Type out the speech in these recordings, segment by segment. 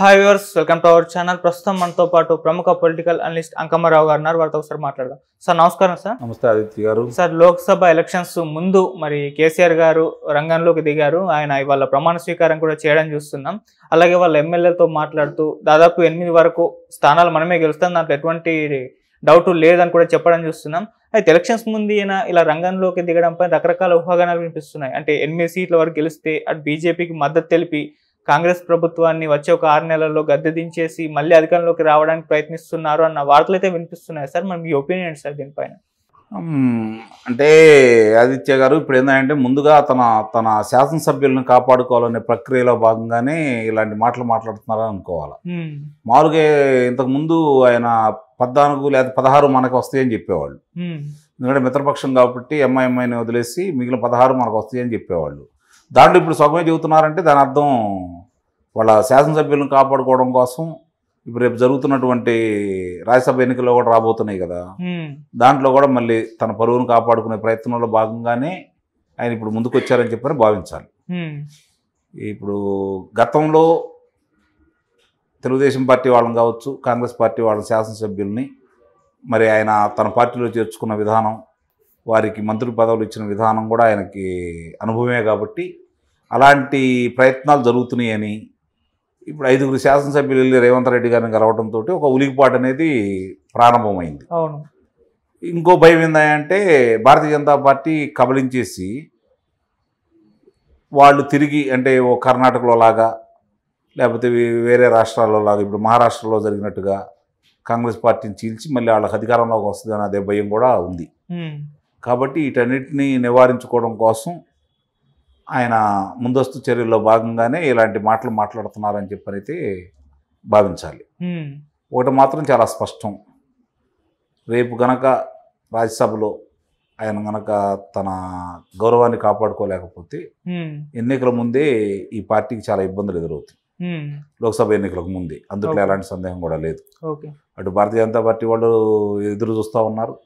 Hi viewers, welcome to our channel. ప్రస్తుతం మనతో పాటు ప్రముఖ పొలిటికల్ అనలిస్ట్ అంకమ్మరావు గారు ఉన్నారు. వారితో ఒకసారి మాట్లాడదాం. సార్ నమస్కారం. సార్ నమస్తే ఆదిత్య గారు. సార్, లోక్సభ ఎలక్షన్స్ ముందు మరి కేసీఆర్ గారు రంగంలోకి దిగారు. ఆయన ఇవాళ ప్రమాణ స్వీకారం కూడా చేయడం చూస్తున్నాం. అలాగే వాళ్ళ ఎమ్మెల్యేలతో మాట్లాడుతూ దాదాపు 8 వరకు స్థానాలు మనమే గెలుస్తాం, దాంట్లో ఎటువంటి డౌట్ లేదని కూడా చెప్పడం చూస్తున్నాం. అయితే ఎలక్షన్స్ ముందు ఈయన ఇలా రంగంలోకి దిగడంపై రకరకాల ఊహాగానాలు వినిపిస్తున్నాయి. అంటే 8 సీట్ల వరకు గెలిస్తే అటు బీజేపీకి మద్దతు తెలిపి కాంగ్రెస్ ప్రభుత్వాన్ని వచ్చే ఒక 6 నెలల్లో గద్దె దించేసి మళ్ళీ అధికారంలోకి రావడానికి ప్రయత్నిస్తున్నారు అన్న వార్తలు అయితే వినిపిస్తున్నాయి. సార్, మరి మీ ఒపీనియన్ సార్ దీనిపైన? అంటే ఆదిత్య గారు, ఇప్పుడు ఏంటంటే ముందుగా తన శాసనసభ్యులను కాపాడుకోవాలనే ప్రక్రియలో భాగంగానే ఇలాంటి మాటలు మాట్లాడుతున్నారని అనుకోవాలి. మామూలుగా ఇంతకుముందు ఆయన 14 లేదా 16 మనకు వస్తాయని చెప్పేవాళ్ళు. ఎందుకంటే మిత్రపక్షం కాబట్టి ఎంఐఎంఐని వదిలేసి మిగిలిన 16 మనకు వస్తాయని చెప్పేవాళ్ళు. దాంట్లో ఇప్పుడు సగమే చెబుతున్నారంటే దాని అర్థం వాళ్ళ శాసనసభ్యులను కాపాడుకోవడం కోసం ఇప్పుడు రేపు జరుగుతున్నటువంటి రాజ్యసభ ఎన్నికల్లో కూడా రాబోతున్నాయి కదా, దాంట్లో కూడా మళ్ళీ తన పరువును కాపాడుకునే ప్రయత్నంలో భాగంగానే ఆయన ఇప్పుడు ముందుకు వచ్చారని చెప్పని భావించాలి. ఇప్పుడు గతంలో తెలుగుదేశం పార్టీ వాళ్ళని కావచ్చు, కాంగ్రెస్ పార్టీ వాళ్ళ శాసనసభ్యుల్ని మరి ఆయన తన పార్టీలో చేర్చుకున్న విధానం, వారికి మంత్రి పదవులు ఇచ్చిన విధానం కూడా ఆయనకి అనుభవమే కాబట్టి అలాంటి ప్రయత్నాలు జరుగుతున్నాయని ఇప్పుడు 5 శాసనసభ్యులు వెళ్ళి రేవంత్ రెడ్డి గారిని కలవడంతో ఒక ఉలికిపాటు అనేది ప్రారంభమైంది. ఇంకో భయం ఏంటంటే భారతీయ జనతా పార్టీ కబలించేసి వాళ్ళు తిరిగి అంటే ఓ కర్ణాటకలో లాగా లేకపోతే వేరే రాష్ట్రాల్లో లాగా ఇప్పుడు మహారాష్ట్రలో జరిగినట్టుగా కాంగ్రెస్ పార్టీని చీల్చి మళ్ళీ వాళ్ళకి అధికారంలోకి వస్తుందని అదే భయం కూడా ఉంది. కాబట్టి వీటన్నిటిని నివారించుకోవడం కోసం ఆయన ముందస్తు చర్యల్లో భాగంగానే ఇలాంటి మాటలు మాట్లాడుతున్నారని చెప్పనైతే భావించాలి. ఒకటి మాత్రం చాలా స్పష్టం, రేపు గనక రాజ్యసభలో ఆయన గనక తన గౌరవాన్ని కాపాడుకోలేకపోతే ఎన్నికల ముందే ఈ పార్టీకి చాలా ఇబ్బందులు ఎదురవుతాయి. లోక్సభ ఎన్నికలకు ముందే, అందులో ఎలాంటి సందేహం కూడా లేదు. అటు భారతీయ జనతా పార్టీ వాళ్ళు ఎదురు చూస్తూ ఉన్నారు,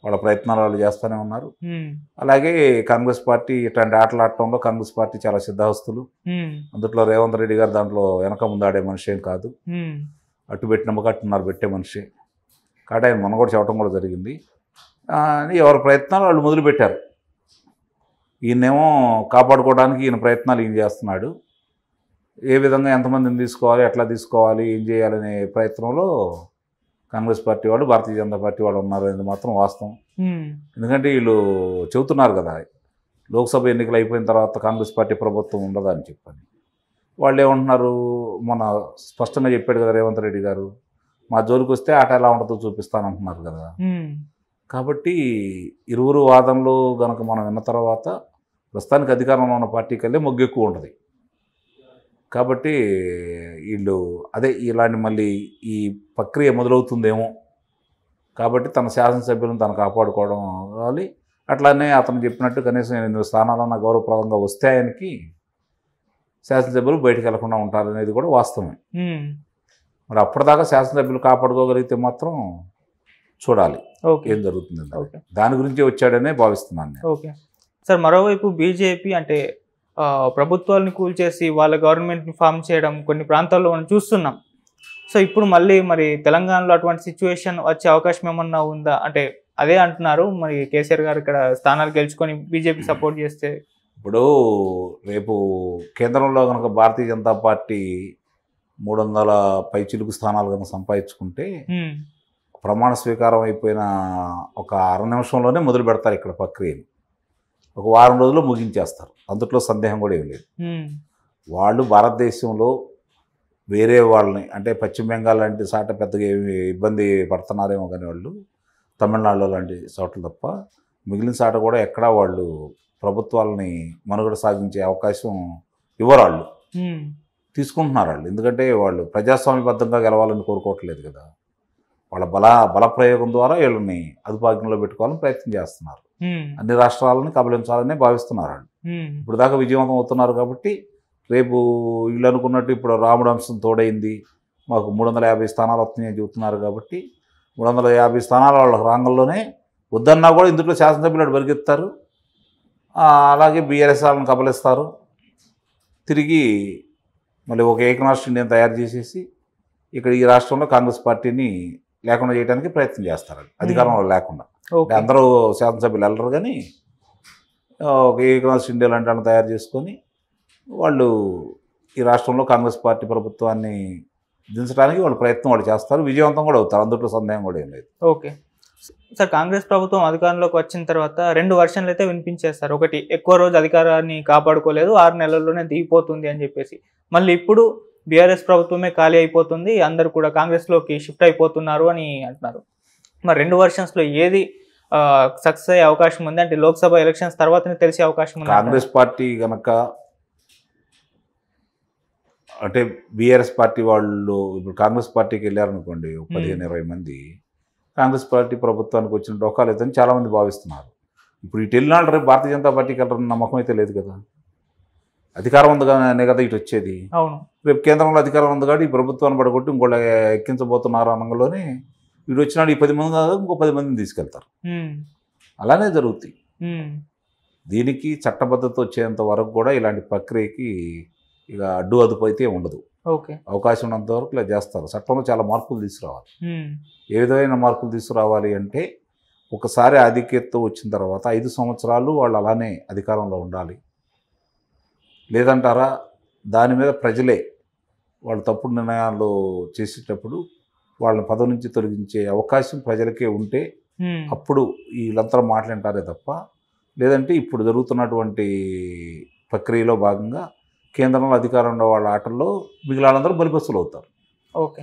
వాళ్ళ ప్రయత్నాలు వాళ్ళు చేస్తూనే ఉన్నారు. అలాగే కాంగ్రెస్ పార్టీ ఇట్లాంటి ఆటలు ఆడటంలో కాంగ్రెస్ పార్టీ చాలా సిద్ధహస్తులు. అందులో రేవంత్ రెడ్డి గారు దాంట్లో వెనక ముందాడే మనిషి ఏం కాదు, అటు పెట్టిన కట్టున్నారు పెట్టే మనిషి కాబట్టి ఆయన మొన్న కూడా చెప్పడం కూడా జరిగింది. ఎవరి ప్రయత్నాలు వాళ్ళు మొదలుపెట్టారు. ఈయనేమో కాపాడుకోవడానికి ఈయన ప్రయత్నాలు ఈయన చేస్తున్నాడు. ఏ విధంగా ఎంతమందిని తీసుకోవాలి, ఎట్లా తీసుకోవాలి, ఏం చేయాలనే ప్రయత్నంలో కాంగ్రెస్ పార్టీ వాళ్ళు భారతీయ జనతా పార్టీ వాళ్ళు ఉన్నారు అనేది మాత్రం వాస్తవం. ఎందుకంటే వీళ్ళు చెబుతున్నారు కదా, లోక్సభ ఎన్నికలు అయిపోయిన తర్వాత కాంగ్రెస్ పార్టీ ప్రభుత్వం ఉండదా అని చెప్పని. వాళ్ళు ఏమంటున్నారు, మన స్పష్టంగా చెప్పాడు కదా రేవంత్ రెడ్డి గారు, మా జోలికి వస్తే ఆట ఎలా ఉంటుందో చూపిస్తానంటున్నారు కదా. కాబట్టి ఇరువురు వాదనలు కనుక మనం విన్న తర్వాత ప్రస్తుతానికి అధికారంలో ఉన్న పార్టీకి వెళ్ళి మొగ్గు ఎక్కువ ఉంటుంది. కాబట్టి వీళ్ళు అదే ఇలాంటి మళ్ళీ ఈ ప్రక్రియ మొదలవుతుందేమో కాబట్టి తన శాసనసభ్యులను తను కాపాడుకోవడం కావాలి. అట్లానే అతను చెప్పినట్టు కనీసం 8 స్థానాలన్నా గౌరవప్రదంగా వస్తే ఆయనకి శాసనసభ్యులు బయటకు వెళ్లకుండా ఉంటారనేది కూడా వాస్తవమే. మరి అప్పటిదాకా శాసనసభ్యులు కాపాడుకోగలిగితే మాత్రం చూడాలి ఏం జరుగుతుంది. దాని గురించి వచ్చాడనే భావిస్తున్నాను. ఓకే సార్, మరోవైపు బీజేపీ అంటే ప్రభుత్వాలను కూల్చేసి వాళ్ళ గవర్నమెంట్ని ఫామ్ చేయడం కొన్ని ప్రాంతాల్లో మనం చూస్తున్నాం. సో ఇప్పుడు మళ్ళీ మరి తెలంగాణలో అటువంటి సిచ్యువేషన్ వచ్చే అవకాశం ఏమన్నా ఉందా? అంటే అదే అంటున్నారు మరి కేసీఆర్ గారు ఇక్కడ స్థానాలు గెలుచుకొని బీజేపీ సపోర్ట్ చేస్తే. ఇప్పుడు రేపు కేంద్రంలో కనుక భారతీయ జనతా పార్టీ 300 పైచిలుకు స్థానాలు కనుక సంపాదించుకుంటే ప్రమాణ స్వీకారం అయిపోయిన ఒక 6 నిమిషంలోనే మొదలు పెడతారు ఇక్కడ ప్రక్రియని. ఒక వారం రోజుల్లో ముగించేస్తారు, అందుట్లో సందేహం కూడా ఏం లేదు. వాళ్ళు భారతదేశంలో వేరే వాళ్ళని అంటే పశ్చిమ బెంగాల్ లాంటి చాట పెద్దగా ఏమి ఇబ్బంది పడుతున్నారేమో కానీ వాళ్ళు తమిళనాడులో లాంటి చోట్ల తప్ప మిగిలిన చాట కూడా ఎక్కడా వాళ్ళు ప్రభుత్వాలని మనుగడ సాగించే అవకాశం ఇవ్వరు. వాళ్ళు తీసుకుంటున్నారు వాళ్ళు, ఎందుకంటే వాళ్ళు ప్రజాస్వామ్యబద్ధంగా గెలవాలని కోరుకోవట్లేదు కదా. వాళ్ళ బలప్రయోగం ద్వారా వీళ్ళని అదుపాజ్ఞలో పెట్టుకోవాలని ప్రయత్నం చేస్తున్నారు. అన్ని రాష్ట్రాలని కబలించాలని భావిస్తున్నారు వాళ్ళు. ఇప్పుడు దాకా విజయవంతం అవుతున్నారు కాబట్టి రేపు వీళ్ళు అనుకున్నట్టు ఇప్పుడు రాముడు అంశం తోడైంది, మాకు 350 స్థానాలు వస్తున్నాయని చెబుతున్నారు కాబట్టి 350 స్థానాల వాళ్ళ రాంగంలోనే వద్దన్నా కూడా ఇందులో శాసనసభ్యులు పరిగెత్తారు. అలాగే బీఆర్ఎస్ వాళ్ళని కబలిస్తారు, తిరిగి మళ్ళీ ఒక ఏకరాష్ట్ర ఇండియాని తయారు చేసేసి ఇక్కడ ఈ రాష్ట్రంలో కాంగ్రెస్ పార్టీని లేకుండా చేయడానికి ప్రయత్నం చేస్తారు, అధికారంలో లేకుండా. అంటే ఓకే. అందరూ శాసనసభ్యులు వెళ్ళరు కానీ ఒక ఏకరాష్ట్ర ఇండియా లాంటి వాళ్ళని తయారు చేసుకొని వాళ్ళు ఈ రాష్ట్రంలో కాంగ్రెస్ పార్టీ ప్రభుత్వాన్ని దించడానికి వాళ్ళు ప్రయత్నం వాళ్ళు చేస్తారు, విజయవంతం కూడా అవుతారు, అందులో సందేహం కూడా ఏం లేదు. ఓకే సార్, కాంగ్రెస్ ప్రభుత్వం అధికారంలోకి వచ్చిన తర్వాత 2 వర్షన్లు అయితే వినిపించేస్తారు. ఒకటి, ఎక్కువ రోజు అధికారాన్ని కాపాడుకోలేదు, 6 నెలల్లోనే దిగిపోతుంది అని చెప్పేసి. మళ్ళీ ఇప్పుడు బీఆర్ఎస్ ప్రభుత్వమే ఖాళీ అయిపోతుంది, అందరూ కూడా కాంగ్రెస్లోకి షిఫ్ట్ అయిపోతున్నారు అని అంటున్నారు. మరి 2 వర్షన్స్లో ఏది సక్సెస్ అయ్యే అవకాశం ఉంది? అంటే లోక్సభ ఎలక్షన్స్ తర్వాతనే తెలిసే అవకాశం ఉంది. కాంగ్రెస్ పార్టీ కనుక అంటే బీఆర్ఎస్ పార్టీ వాళ్ళు ఇప్పుడు కాంగ్రెస్ పార్టీకి వెళ్ళారనుకోండి, 15-20 మంది కాంగ్రెస్ పార్టీ ప్రభుత్వానికి వచ్చిన డోకా లేదని చాలామంది భావిస్తున్నారు. ఇప్పుడు ఇటు వెళ్ళినాడు రేపు భారతీయ జనతా పార్టీకి వెళ్ళరని నమ్మకం అయితే లేదు కదా. అధికారం ఉంది కానీ కదా ఇటు వచ్చేది. అవును, రేపు కేంద్రంలో అధికారం ఉంది కాబట్టి ఈ ప్రభుత్వాన్ని పడగొట్టి ఇంకోళ్ళు ఎక్కించబోతున్నారు అనగానే ఇటు వచ్చినాడు ఈ 10 మంది కాదు ఇంకో 10 మందిని తీసుకెళ్తారు. అలానే జరుగుతాయి. దీనికి చట్టబద్ధత వచ్చేంత వరకు కూడా ఇలాంటి ప్రక్రియకి ఇక అడ్డు అదుపు అయితే ఉండదు. ఓకే, అవకాశం ఉన్నంత వరకు ఇలా చేస్తారు. చట్టంలో చాలా మార్పులు తీసుకురావాలి. ఏ విధమైన మార్పులు తీసుకురావాలి అంటే ఒకసారి ఆధిక్యతతో వచ్చిన తర్వాత 5 సంవత్సరాలు వాళ్ళు అలానే అధికారంలో ఉండాలి. లేదంటారా దాని మీద ప్రజలే వాళ్ళు తప్పుడు నిర్ణయాలు చేసేటప్పుడు వాళ్ళని పదవి నుంచి తొలగించే అవకాశం ప్రజలకే ఉంటే అప్పుడు వీళ్ళంతా మాట్లాంటారే తప్ప, లేదంటే ఇప్పుడు జరుగుతున్నటువంటి ప్రక్రియలో భాగంగా కేంద్రంలో అధికారంలో వాళ్ళ ఆటల్లో మిగిలినందరూ బలిపస్తులు అవుతారు. ఓకే,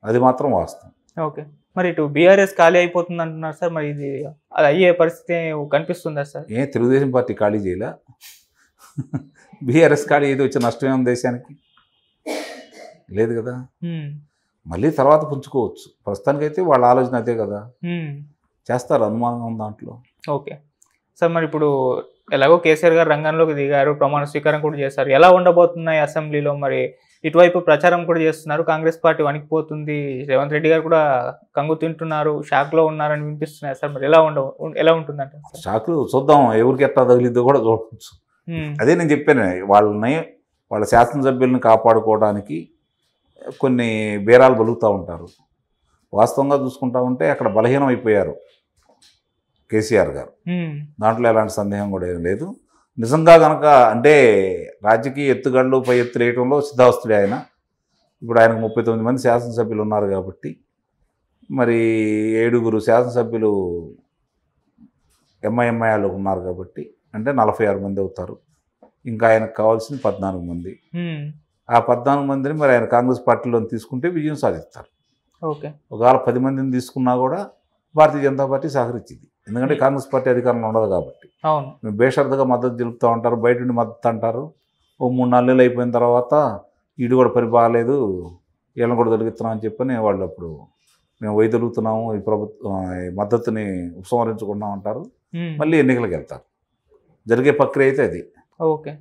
అది మాత్రం వాస్తవం. ఓకే. మరి ఇటు బీఆర్ఎస్ ఖాళీ అయిపోతుంది అంటున్నారు సార్, మరి ఇది అది అయ్యే పరిస్థితి కనిపిస్తుందా సార్? తెలుగుదేశం పార్టీ ఖాళీ చేయలే, బీఆర్ఎస్ ఖాళీ ఏది వచ్చే నష్టమే ఉంది దేశానికి? లేదు కదా. మళ్ళీ తర్వాత పుంజుకోవచ్చు. ప్రస్తుతానికైతే వాళ్ళ ఆలోచన అదే కదా, చేస్తారు, అనుమానంగా ఉంది దాంట్లో. ఓకే సార్, మరి ఇప్పుడు ఎలాగో కేసీఆర్ గారు రంగంలోకి దిగారు, ప్రమాణ స్వీకారం కూడా చేశారు. ఎలా ఉండబోతున్నాయి అసెంబ్లీలో? మరి ఇటువైపు ప్రచారం కూడా చేస్తున్నారు, కాంగ్రెస్ పార్టీ వణికిపోతుంది, రేవంత్ రెడ్డి గారు కూడా కంగు తింటున్నారు, షాక్లో ఉన్నారని వినిపిస్తున్నాయి సార్. మరి ఎలా ఉంటుందంటే? షాక్ చూద్దాం, ఎవరికి ఎట్లా తగిలిద్దో కూడా చూడవచ్చు. అదే నేను చెప్పాను, వాళ్ళ శాసనసభ్యులను కాపాడుకోవడానికి కొన్ని బేరాలు బలుగుతూ ఉంటారు. వాస్తవంగా చూసుకుంటా ఉంటే అక్కడ బలహీనం అయిపోయారు కేసీఆర్ గారు, దాంట్లో ఎలాంటి సందేహం కూడా ఏం లేదు. నిజంగా కనుక అంటే రాజకీయ ఎత్తుగడలు పై ఎత్తులు వేయటంలో సిద్ధావస్తుడే ఆయన. ఇప్పుడు ఆయనకు 39 మంది శాసనసభ్యులు ఉన్నారు కాబట్టి మరి 7 శాసనసభ్యులు ఎంఐఎంఐలు ఉన్నారు కాబట్టి అంటే 46 మంది అవుతారు. ఇంకా ఆయనకు కావాల్సిన 14 మంది. ఆ 14 మందిని మరి ఆయన కాంగ్రెస్ పార్టీలో తీసుకుంటే విజయం సాధిస్తారు. ఓకే, ఒకవేళ 10 మందిని తీసుకున్నా కూడా భారతీయ జనతా పార్టీ సహకరించింది, ఎందుకంటే కాంగ్రెస్ పార్టీ అధికారంలో ఉండదు కాబట్టి. మేము బేషరతుగా మద్దతు తెలుపుతూ ఉంటారు, బయట నుండి మద్దతు అంటారు. ఓ 3-4 నెలలు అయిపోయిన తర్వాత ఈడు కూడా పని బాగాలేదు, వీళ్ళని కూడా తొలగిస్తున్నాం అని చెప్పని వాళ్ళు అప్పుడు మేము వైదొలుగుతున్నాము, ఈ ప్రభుత్వం మద్దతుని ఉపసంహరించుకున్నాం అంటారు. మళ్ళీ ఎన్నికలకు వెళ్తారు. జరిగే ప్రక్రియ అయితే అది. ఓకే.